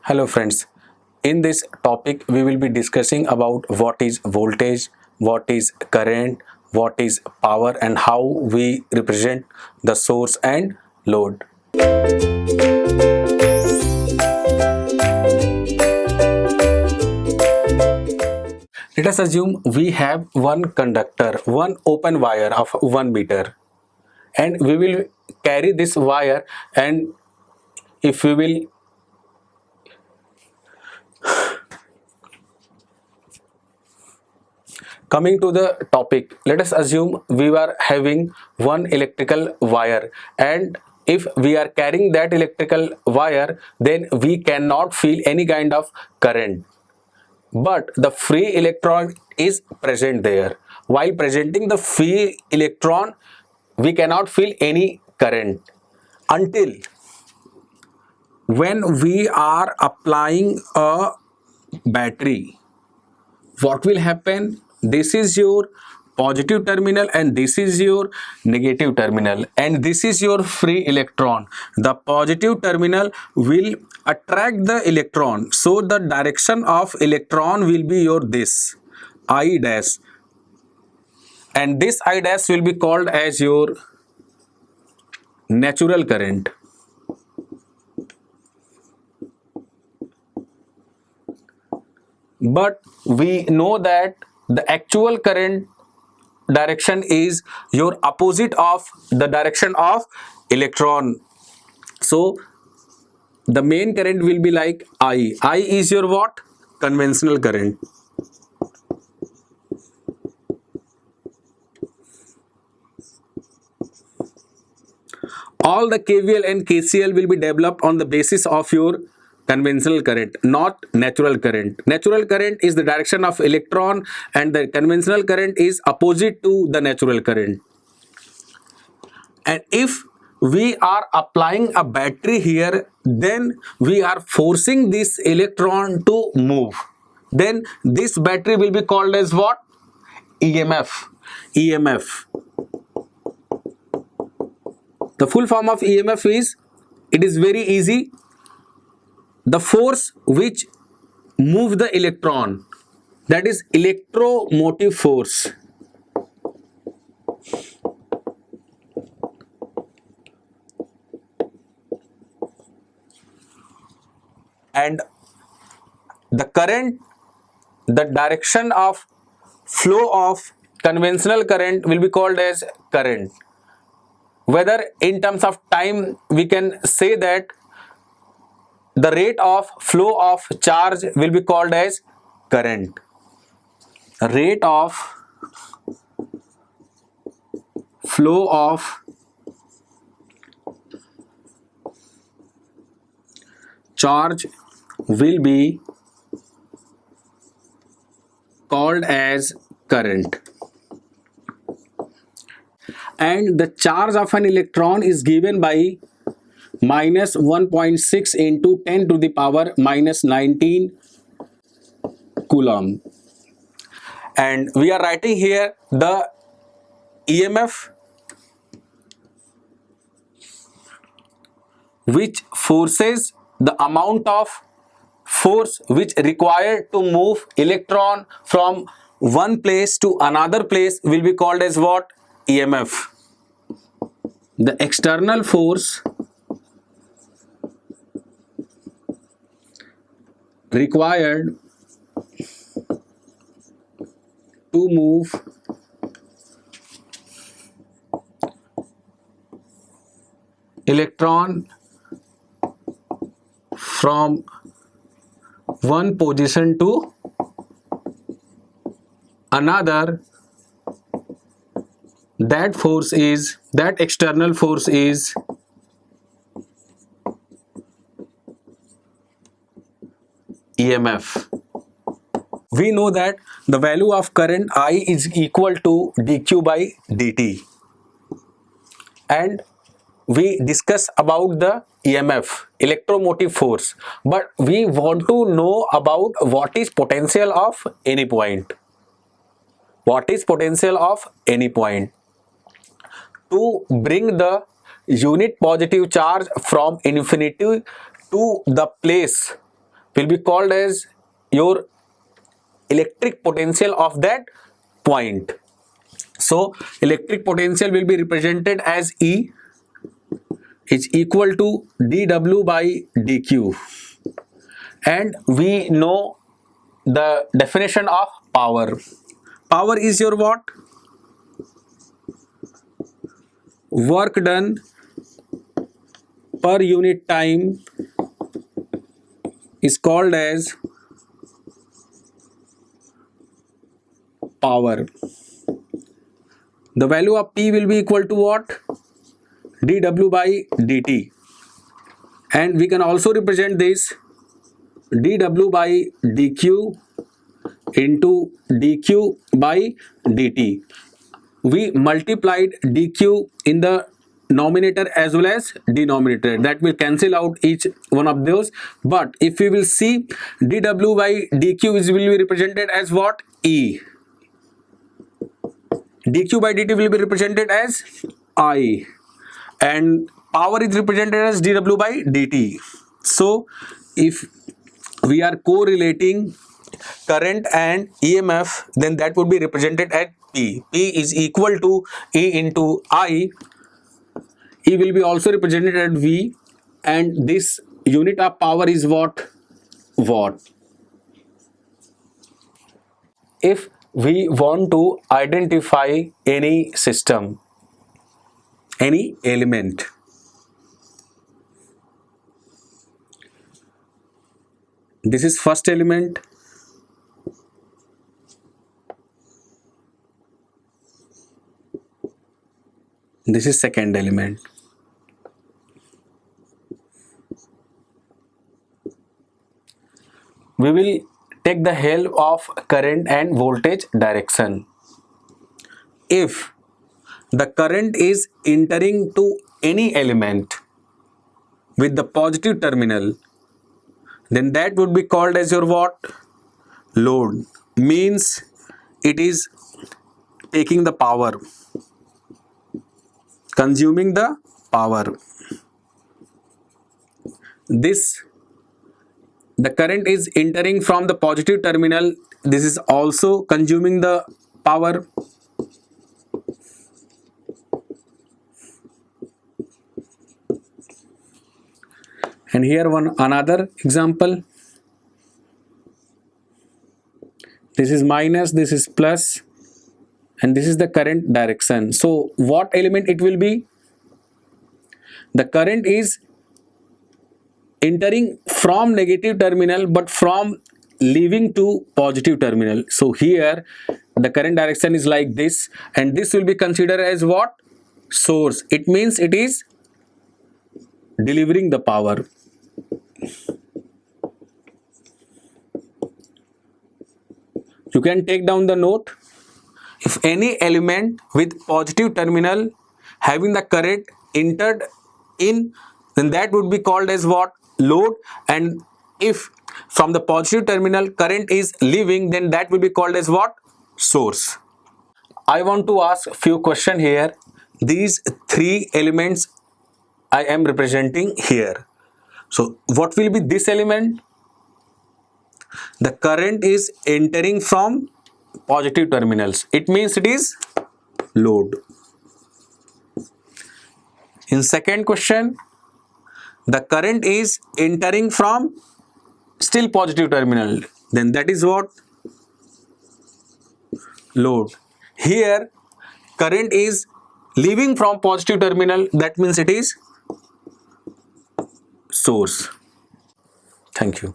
Hello friends, in this topic we will be discussing about what is voltage, what is current, what is power and how we represent the source and load. Let us assume we have one conductor, one open wire of 1 meter, and we will carry this wire, and if we will coming to the topic, let us assume we are having one electrical wire, and if we are carrying that electrical wire, then we cannot feel any kind of current, but the free electron is present there. While presenting the free electron, we cannot feel any current until when we are applying a battery. What will happen? This is your positive terminal and this is your negative terminal, and this is your free electron. The positive terminal will attract the electron, so the direction of electron will be your this I dash, and this I dash will be called as your natural current. But we know that the actual current direction is your opposite of the direction of electron. So the main current will be like I. I is your what? Conventional current. All the KVL and KCL will be developed on the basis of your conventional current, not natural current. Natural current is the direction of electron and the conventional current is opposite to the natural current. And if we are applying a battery here, then we are forcing this electron to move. Then this battery will be called as what? EMF. EMF. The full form of EMF is, it is very easy, the force which moves the electron, that is electromotive force. And the current, the direction of flow of conventional current will be called as current. Whether in terms of time we can say that the rate of flow of charge will be called as current. Rate of flow of charge will be called as current. And the charge of an electron is given by minus 1.6 into 10 to the power minus 19 coulomb. And we are writing here the EMF which forces the amount of force which required to move electron from one place to another place will be called as what? EMF. The external force required to move electron from one position to another, that force is, that external force is EMF. We know that the value of current I is equal to dq by dt, and we discuss about the EMF, electromotive force, but we want to know about what is potential of any point. What is potential of any point? To bring the unit positive charge from infinity to the place will be called as your electric potential of that point. So electric potential will be represented as E is equal to dW by dQ, and we know the definition of power. Power is your what? Work done per unit time is called as power. The value of P will be equal to what? dW by dt, and we can also represent this dW by dQ into dQ by dt. We multiplied dQ in the numerator as well as denominator, that will cancel out each one of those. But if we will see, dW by dQ will be represented as what? E. dQ by dt will be represented as I, and power is represented as dW by dt. So if we are correlating current and EMF, then that would be represented at P. P is equal to E into I. E will be also represented at V, and this unit of power is what? Watt. If we want to identify any system, any element, this is first element, this is second element. We will take the help of current and voltage direction. If the current is entering to any element with the positive terminal, then that would be called as your what? Load. Means it is taking the power, consuming the power. The current is entering from the positive terminal, this is also consuming the power. And here another example. This is minus, this is plus, and this is the current direction. So what element it will be? The current is entering from negative terminal but from leaving to positive terminal. So here the current direction is like this, and this will be considered as what? Source. It means it is delivering the power. You can take down the note. If any element with positive terminal having the current entered in, then that would be called as what? Load. And if from the positive terminal current is leaving, then that will be called as what? Source. I want to ask few questions here. These three elements I am representing here. So what will be this element? The current is entering from positive terminals. It means it is load. In second question, the current is entering from still positive terminal. Then that is what? Load. Here current is leaving from positive terminal. That means it is source. Thank you.